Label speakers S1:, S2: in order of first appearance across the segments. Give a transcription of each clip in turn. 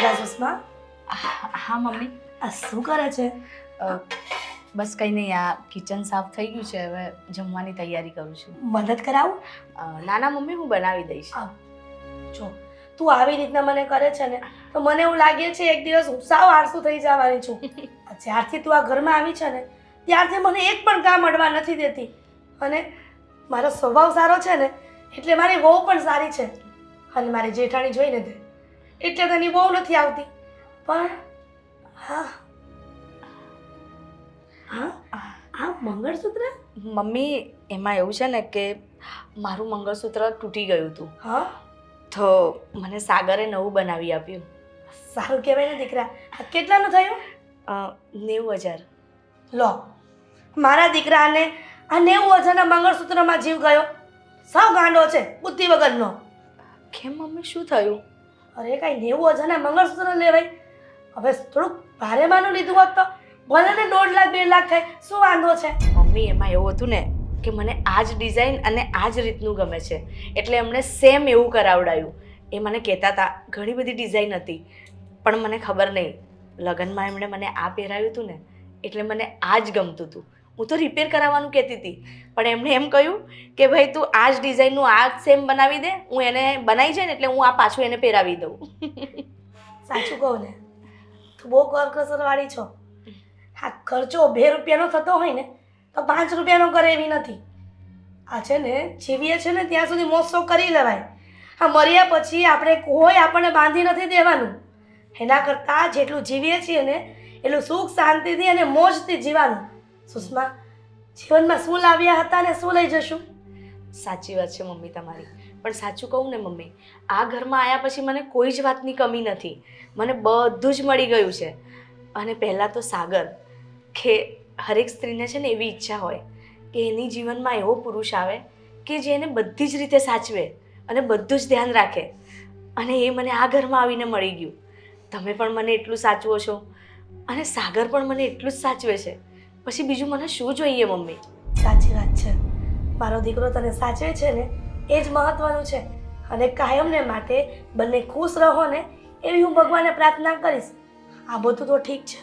S1: અલા સુષ્મા,
S2: હા મમ્મી.
S1: આ શું કરે છે?
S2: બસ કંઈ નહીં, આ કિચન સાફ થઈ ગયું છે, હવે જમવાની તૈયારી કરું છું.
S1: મદદ કરાવું?
S2: ના ના મમ્મી, હું બનાવી દઈશ.
S1: જો તું આવી રીતના મને કરે છે ને તો મને એવું લાગે છે એક દિવસ હું સાવ આળસુ થઈ જવાની છું. જ્યારથી તું આ ઘરમાં આવી છે ને ત્યારથી મને એક પણ કામ અડવા નથી દેતી, અને મારો સ્વભાવ સારો છે ને એટલે મારી વહુ પણ સારી છે, અને મારી જેઠાણી જોઈને તે એટલે તેની વહુ નથી આવતી. પણ હા હા, આ મંગળસૂત્ર?
S2: મમ્મી, એમાં એવું છે ને કે મારું મંગળસૂત્ર તૂટી ગયું હતું,
S1: હા,
S2: તો મને સાગરે નવું બનાવી આપ્યું.
S1: સારું કહેવાય ને દીકરા. આ કેટલાનું થયું?
S2: 90,000.
S1: લો, મારા દીકરાને આ 90,000ના મંગળસૂત્રમાં જીવ ગયો. સાવ ગાંડો છે, બુદ્ધિ વગરનો.
S2: કેમ મમ્મી, શું થયું?
S1: અરે કાંઈ 90,000ના મંગળસૂત્ર લેવાય? હવે થોડુંક ભારે માનું લીધું હોત તો ભલે ને 1.5 લાખ 2 લાખ થાય, શું વાંધો છે?
S2: મમ્મી, એમાં એવું હતું ને કે મને આ જ ડિઝાઇન અને આ જ રીતનું ગમે છે, એટલે એમણે સેમ એવું કરાવડાયું. એ મને કહેતા હતા ઘણી બધી ડિઝાઇન હતી, પણ મને ખબર નહીં, લગ્નમાં એમણે મને આ પહેરાવ્યું હતું ને એટલે મને આ જ ગમતું હતું. હું તો રિપેર કરાવવાનું કહેતી હતી, પણ એમણે એમ કહ્યું કે ભાઈ તું આ જ ડિઝાઇનનું આ જ સેમ બનાવી દે, હું એને બનાવી જાય ને એટલે હું આ પાછું એને પહેરાવી દઉં.
S1: સાચું કહું ને, તું બહુ કરકસરવાળી છો. હા, ખર્ચો 2 રૂપિયાનો થતો હોય ને તો 5 રૂપિયાનો કરે એવી નથી. આ છે ને જીવીએ છે ને ત્યાં સુધી મોજ-શોખ કરી લેવાય. હા, મર્યા પછી આપણે કોઈ આપણને બાંધી નથી દેવાનું. એના કરતાં જેટલું જીવીએ છીએ ને એટલું સુખ શાંતિથી અને મોજથી જીવાનું. સુષ્મા, જીવનમાં શું લાવ્યા હતા ને શું લઈ જશું?
S2: સાચી વાત છે મમ્મી તમારી, પણ સાચું કહું ને મમ્મી, આ ઘરમાં આવ્યા પછી મને કોઈ જ વાતની કમી નથી. મને બધું જ મળી ગયું છે. અને પહેલાં તો સાગર, કે હરેક સ્ત્રીને છે ને એવી ઈચ્છા હોય કે એની જીવનમાં એવો પુરુષ આવે કે જે એને બધી જ રીતે સાચવે અને બધું જ ધ્યાન રાખે, અને એ મને આ ઘરમાં આવીને મળી ગયું. તમે પણ મને એટલું સાચવો છો અને સાગર પણ મને એટલું જ સાચવે છે, પછી બીજું મને શું જોઈએ મમ્મી?
S1: સાચી વાત છે. મારો દીકરો તને સાચવે છે ને એ જ મહત્વનું છે, અને કાયમને માટે બંને ખુશ રહો ને એવી હું ભગવાનને પ્રાર્થના કરીશ. આ બધું તો ઠીક છે,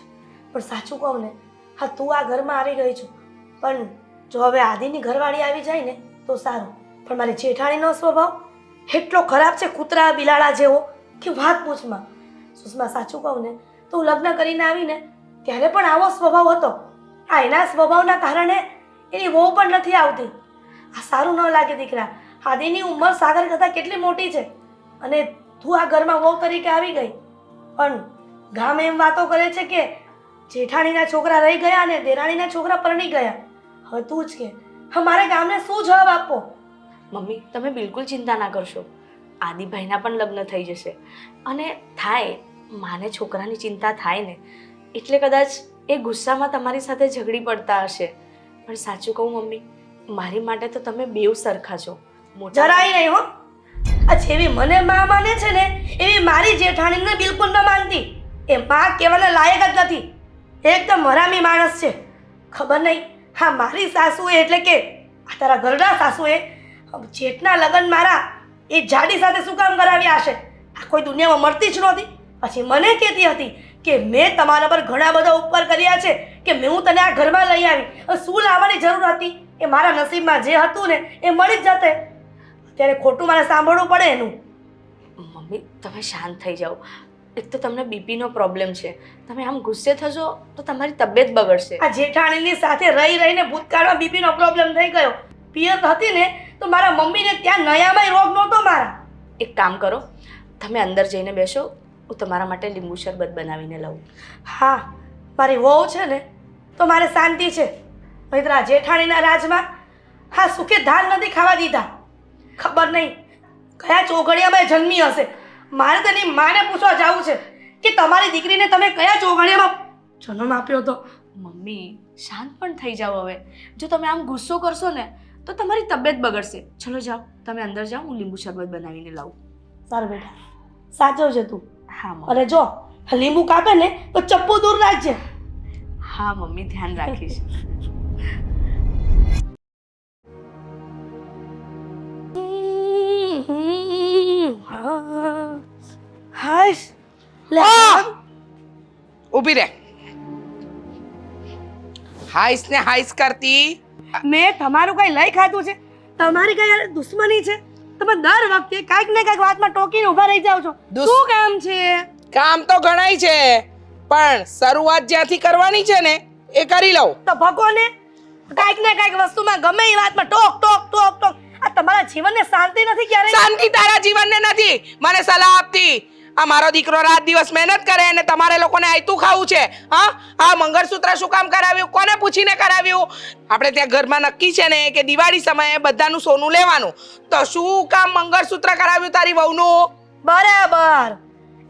S1: પણ સાચું કહું ને, હા તું આ ઘરમાં આવી ગઈ છું, પણ જો હવે આદિની ઘરવાળી આવી જાય ને તો સારું. પણ મારી જેઠાણીનો સ્વભાવ એટલો ખરાબ છે, કૂતરા બિલાડા જેવો, કે વાત પૂછમાં. સુષ્મા, સાચું કહું ને તો હું લગ્ન કરીને આવીને ત્યારે પણ આવો સ્વભાવ હતો. આ એના સ્વભાવના કારણે એની વહુ પણ નથી આવતી. આ સારું ન લાગે દીકરા. આદિની ઉંમર સાગર કરતાં કેટલી મોટી છે, અને તું આ ઘરમાં વહુ તરીકે આવી ગઈ, પણ ગામ એમ વાતો કરે છે કે જેઠાણીના છોકરા રહી ગયા અને દેરાણીના છોકરા પરણી ગયા. હવે તું જ કે અમારે ગામને શું જવાબ આપવો?
S2: મમ્મી, તમે બિલકુલ ચિંતા ના કરશો, આદિભાઈના પણ લગ્ન થઈ જશે, અને થાય, માને છોકરાની ચિંતા થાય ને એટલે કદાચ એ ગુસ્સામાં તમારી સાથે ઝઘડી પડતા હશે, પણ સાચું કહું મમ્મી, મારી માટે તો તમે બેવ સરખા છો.
S1: જરાય નહીં હો. આ જેવી મને માં માને છે ને એવી મારી જેઠાણીને બિલકુલ ન માનતી. એ માં કહેવાના લાયક જ નથી. એકદમ હરામી માણસ છે. ખબર નહીં હા મારી સાસુએ એટલે કે આ તારા ઘરના સાસુએ જેઠના લગ્ન મારા એ જાડી સાથે શું કામ કરાવ્યા હશે? આ કોઈ દુનિયામાં મળતી જ નહોતી. પછી મને કહેતી હતી કે મેં તમારા પર ઘણા બધા ઉપકાર કર્યા છે, કે મેં હું તને આ ઘરમાં લઈ આવી. શું લાવવાની જરૂર હતી? એ મારા નસીબમાં જે હતું ને એ મળી જ જતે. ત્યારે ખોટું મારે સાંભળવું પડે એનું.
S2: મમ્મી, તમે શાંત થઈ જાઓ. એક તો તમને બીપીનો પ્રોબ્લેમ છે, તમે આમ ગુસ્સે થશો તો તમારી તબિયત બગડશે.
S1: આ જેઠાણીની સાથે રહી રહીને ભૂતકાળમાં બીપીનો પ્રોબ્લેમ થઈ ગયો. પિયત હતી ને તો મારા મમ્મીને ત્યાં નયામાંય રોગ નહોતો મારા.
S2: એક કામ કરો, તમે અંદર જઈને બેસો, હું તમારા માટે લીંબુ શરબત બનાવીને લાવું.
S1: હા, મારી વહુ છે ને તો મારે શાંતિ છે. નહીંતર આ જેઠાણીના રાજમાં હા સુખે ધાન નથી ખાવા દીધા. ખબર નહીં કયા ચોઘડિયામાં જન્મી હશે. મારે તેની માને પૂછવા જવું છે કે તમારી દીકરીને તમે કયા ચોઘડિયામાં જન્મ આપ્યો હતો.
S2: મમ્મી, શાંત પણ થઈ જાઓ હવે. જો તમે આમ ગુસ્સો કરશો ને તો તમારી તબિયત બગડશે. ચલો જાઓ, તમે અંદર જાઓ, હું લીંબુ શરબત બનાવીને લાવું.
S1: સારું બેટા, સાચવજે તું.
S2: હા મમ્મી.
S1: અને જો લીંબુ કાપે ને તો ચપ્પુ દૂર રાખજે.
S2: હા મમ્મી, ધ્યાન રાખીશ.
S1: હાશ લે
S3: ઊભી રહે. હાઈસ ને હાઈસ કરતી.
S1: મેં તમારું કઈ લઈ ખાધું છે? તમારી કઈ યાર દુશ્મની છે? તમે દર વખતે કાંઈક ને કાંઈક વાતમાં ટોકીને ઊભા રહી જાઓ છો. શું કામ છે?
S3: કામ તો ઘણાય છે, પણ શરૂઆત જ્યાંથી કરવાની છે ને એ કરી લઉં.
S1: તો ભગોને કાંઈક ને કાંઈક વસ્તુમાં ગમે એ વાતમાં ટોક ટોક ટોક ટોક. આ તમારા જીવનને શાંતિ નથી ક્યારે?
S3: શાંતિ તારા જીવનને નથી, મને સલાહ આપતી. આ મારો દીકરો રાત દિવસ મહેનત કરે અને તમારે લોકોને આયતું ખાવું છે. હા, આ મંગળસૂત્ર શું કામ કરાવ્યું? કોને પૂછીને કરાવ્યું? આપણે ત્યાં ઘરમાં નક્કી છે ને કે દિવાળી સમયે બધાનું સોનું લેવાનું, તો શું કામ મંગળસૂત્ર કરાવ્યું તારી વહુનું?
S1: બરાબર.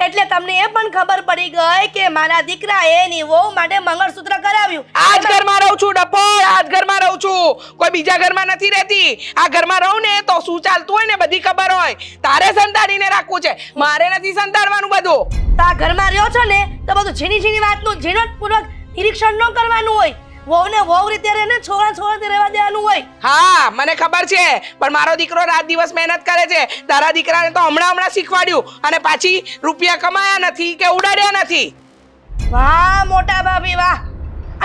S1: એટલે તમને એ પણ ખબર પડી ગઈ કે મારા દીકરાએ એની વહુ માટે મંગળસૂત્ર કરાવ્યું.
S3: આ જ ઘરમાં રહું છું ડફોળ, આ જ ઘરમાં રહું છું, કોઈ બીજા ઘરમાં નથી રહેતી. આ ઘરમાં રહું ને તો શું ચાલતું હોય ને બધી ખબર હોય. તારે સંતાડીને રાખવું છે, મારે નથી સંતાડવાનું બધું.
S1: તા ઘરમાં રહ્યો છો ને તો બધું ઝીણી ઝીણી વાતનું ઝીણવટપૂર્વક નિરીક્ષણ ન કરવાનું હોય. વહુને વહુ રીતે રહે ને છોકરા છોકરાથી રહેવા દેવાનું હોય.
S3: હા, મને ખબર છે, પણ મારો દીકરો રાત દિવસ મહેનત કરે છે. તારા દીકરાને તો હમણાં શીખવાડ્યું અને પાછી રૂપિયા કમાયા નથી કે ઉડાડ્યા નથી.
S1: વાહ મોટા ભાભી વાહ.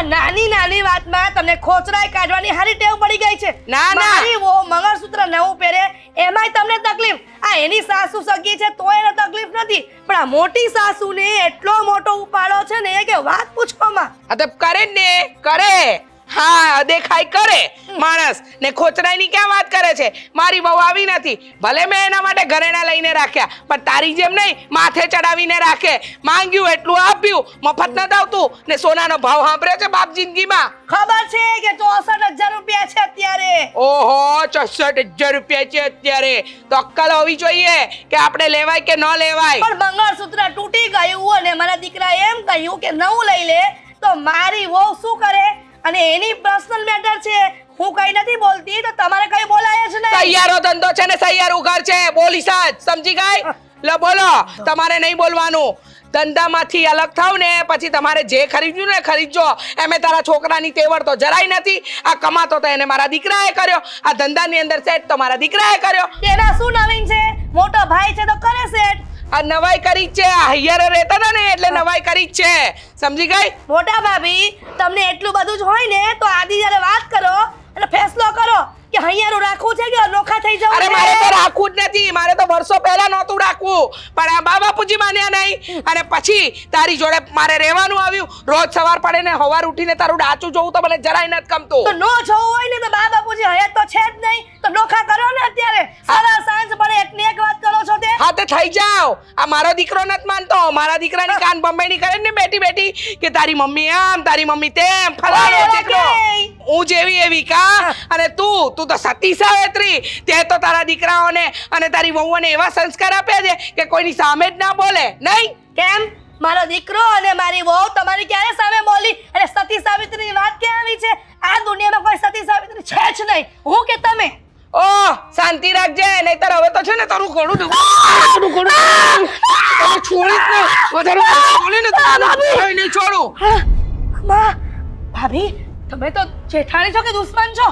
S1: આ નાની નાની વાતમાં તમને ખોચરાઈ કાઢવાની હારી ટેવ પડી ગઈ છે.
S3: ના, ના.
S1: મારી વહુ મંગળસૂત્ર નવું પહેરે એમાંય તમને તકલીફ. આ એની સાસુ સગી છે તોય એને તકલીફ નથી, પણ આ મોટી સાસુને એટલો મોટો ઉપાડો છે ને કે વાત પૂછવામાં.
S3: આ તો કરે જ ને, કરે. હા, દેખાય કરે માણસ ને ખોચરાઈની ક્યાં વાત કરે છે? મારી બહુ આવી નથી, ભલે મેં એના માટે ઘરેણા લઈને રાખ્યા, પણ તારી જેમ નહીં માથે ચડાવીને રાખે. માંગ્યું એટલું આપ્યું, મફત નથી આવતું. ને સોનાનો ભાવ સાંભળ્યો છે બાપ જિંદગીમાં?
S1: ખબર છે કે 64,000 રૂપિયા છે અત્યારે.
S3: ઓહો, 64,000 રૂપિયા છે અત્યારે. તો અક્કલ હોવી જોઈએ કે આપણે લેવાય કે ન લેવાય.
S1: પણ મંગળસૂત્ર તૂટી ગયું અને મારા દીકરા એમ કહ્યું કે નવું લઈ લે, તો મારી વહુ શું કરે? અને એની પર્સનલ મેટર છે, હું કઈ નથી બોલતી તો તમારે કઈ બોલાય જ નહીં.
S3: સૈયારો ધંધો છે ને સૈયારું ઘર છે, બોલીશ જ, સમજી ગઈ? લો બોલો, તમારે નહીં બોલવાનું. ધંધામાંથી અલગ થાવ ને પછી તમારે જે ખરીદ્યું ને ખરીદજો. એમે તારા છોકરાની તેવડ તો જરાય નથી. આ કમાતો તો એને મારા દીકરાએ કર્યો, આ ધંધાની અંદર સેટ તો મારા દીકરાએ કર્યો.
S1: એના શું નવીન છે? મોટો ભાઈ છે તો કરે સેટ.
S3: આ નવાઈ કરી જ છે, આ હૈયારે રહેતા હતા ને એટલે નવાઈ કરી જ છે, સમજી ગઈ?
S1: મોટા ભાભી તમને એટલું બધું જ હોય ને તો આદિ જ્યારે વાત કરો અને ફેસલો કરો કે હૈયારું રાખવું છે કે અનોખા થઈ જવું
S3: અરે
S1: છે.
S3: મારે તો રાખવું જ નથી, મારે તો વર્ષો પહેલા નહોતું રાખવું, પણ આ બા બાપુજી માન્યા નહીં અને પછી તારી જોડે મારે રહેવાનું આવ્યું. રોજ સવાર પડે ને સવાર ઉઠીને તારું ડાચું જોવું તો મને જરાય નથી ગમતું.
S1: તો નો જોવું હોય ને તો બા બાપુજી હયાત તો છે જ નહીં, તો નોખા કરો ને અત્યારે. સારા સાંજ પડે એકની એક વાત કરો છો તે.
S3: હા તે થઈ જાવ. આ મારો દીકરો નથી માનતો, મારા દીકરાની કાન બંબાઈની કરે ને બેટી બેટી કે તારી મમ્મી આમ તારી મમ્મી તેમ ફલાણો દીકરો. હું જેવી એવી કા? અને તું તો સતી સાવિત્રી. તે તો તારા દીકરાઓને અને તારી વહુઓને એવા સંસ્કાર આપ્યા છે કે કોઈની સામે જ ના બોલે. નહીં
S1: કેમ? મારો દીકરો અને મારી વહુ તમારી ક્યારે સામે બોલી? અને સતી સાવિત્રીની વાત ક્યાં આવી છે? આ દુનિયામાં કોઈ સતી સાવિત્રી છે જ નહીં. હું કે તમે?
S3: ઓહ, શાંતિ રાખજે, નહીતર હવે તો છે ને તારું ઘણું દુખું. તમે છોડીશ ને વધારે બોલીને તો તારું નહીં છોડું.
S1: ભાભી તમે તો જેઠાણી છો કે દુશ્મન છો?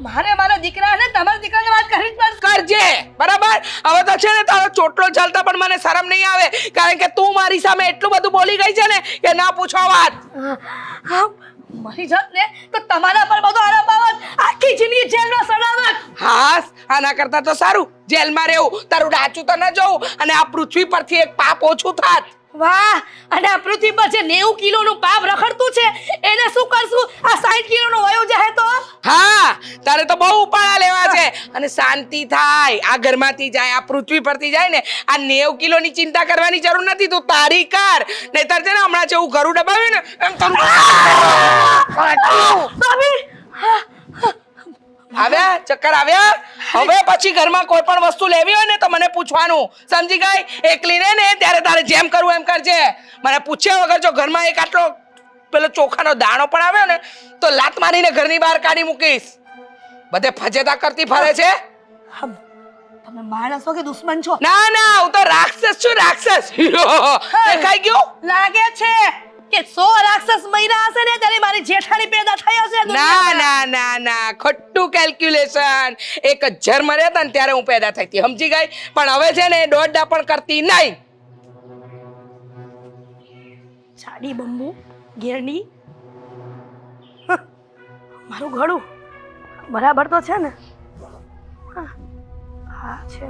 S1: મારે મારા દીકરાને તમારા દીકરાને વાત કરી જ પડશે.
S3: કરજે, બરાબર? હવે તો છે ને તારો ચોટલો ચાલતા પણ મને શરમ નહીં આવે, કારણ કે તું મારી સામે એટલું બધું બોલી ગઈ છે ને કે ના પૂછો વાત.
S1: હા, મારી જાત ને તો તમારા પર બધો આરોપ આવત, આખી જિંદગી જેલમાં સડાવત.
S3: હાસ, આના કરતા તો સારું જેલમાં રહેવું, તારું ડાચું તો ન જોવું અને આ પૃથ્વી પરથી એક પાપ ઓછું થાત.
S1: વાહ, અને આ પૃથ્વી પર જે 90 કિલોનું પાપ રખડતું છે એને શું કરશું? આ 60 કિલોનું વયું જાય તો?
S3: હા, તારે તો બહુ ઉપાડા લેવા છે અને શાંતિ થાય. આ ઘરમાંથી જાય, આ પૃથ્વી પરથી જાય ને, આ 90 કિલોની ચિંતા કરવાની જરૂર નથી. તું તારી કર, નહીતર છે ને હમણાં જેવું ઘરું દબાવ્યું ને એમ તારું
S1: ભાભી
S3: આવ્યા ચક્કર આવ્યા. હવે પછી ઘરમાં કોઈ પણ વસ્તુ લેવી હોય ને તો મને પૂછવાનું, સમજી ગઈ? એકલી રહે ને ત્યારે તારે જેમ કરવું એમ કરજે. મને પૂછ્યા વગર જો ઘરમાં એક આટલો પેલો ચોખાનો દાણો પણ આવ્યો ને તો લાત મારીને ઘરની બહાર કાઢી મૂકીશ. બધે ફજેતા કરતી ફરે છે.
S1: તમે માણસ છો કે દુશ્મન છો?
S3: ના ના, હું તો રાક્ષસ છું, રાક્ષસ. દેખાઈ ગયું?
S1: લાગે છે કે 100 રાક્ષસ મહિના હશે ને ત્યારે મારી જેઠાણી પેદા થઈ હશે.
S3: ના ના ના ના, ખોટું કેલ્ક્યુલેશન. 1000 મર્યા હતા ને ત્યારે હું પેદા થઈ હતી, સમજી ગઈ? પણ હવે છે ને દોડડા પણ કરતી નહીં.
S1: જાડી બંબુ ઘેરડી મારું ગળું બરાબર તો છે ને? હા છે.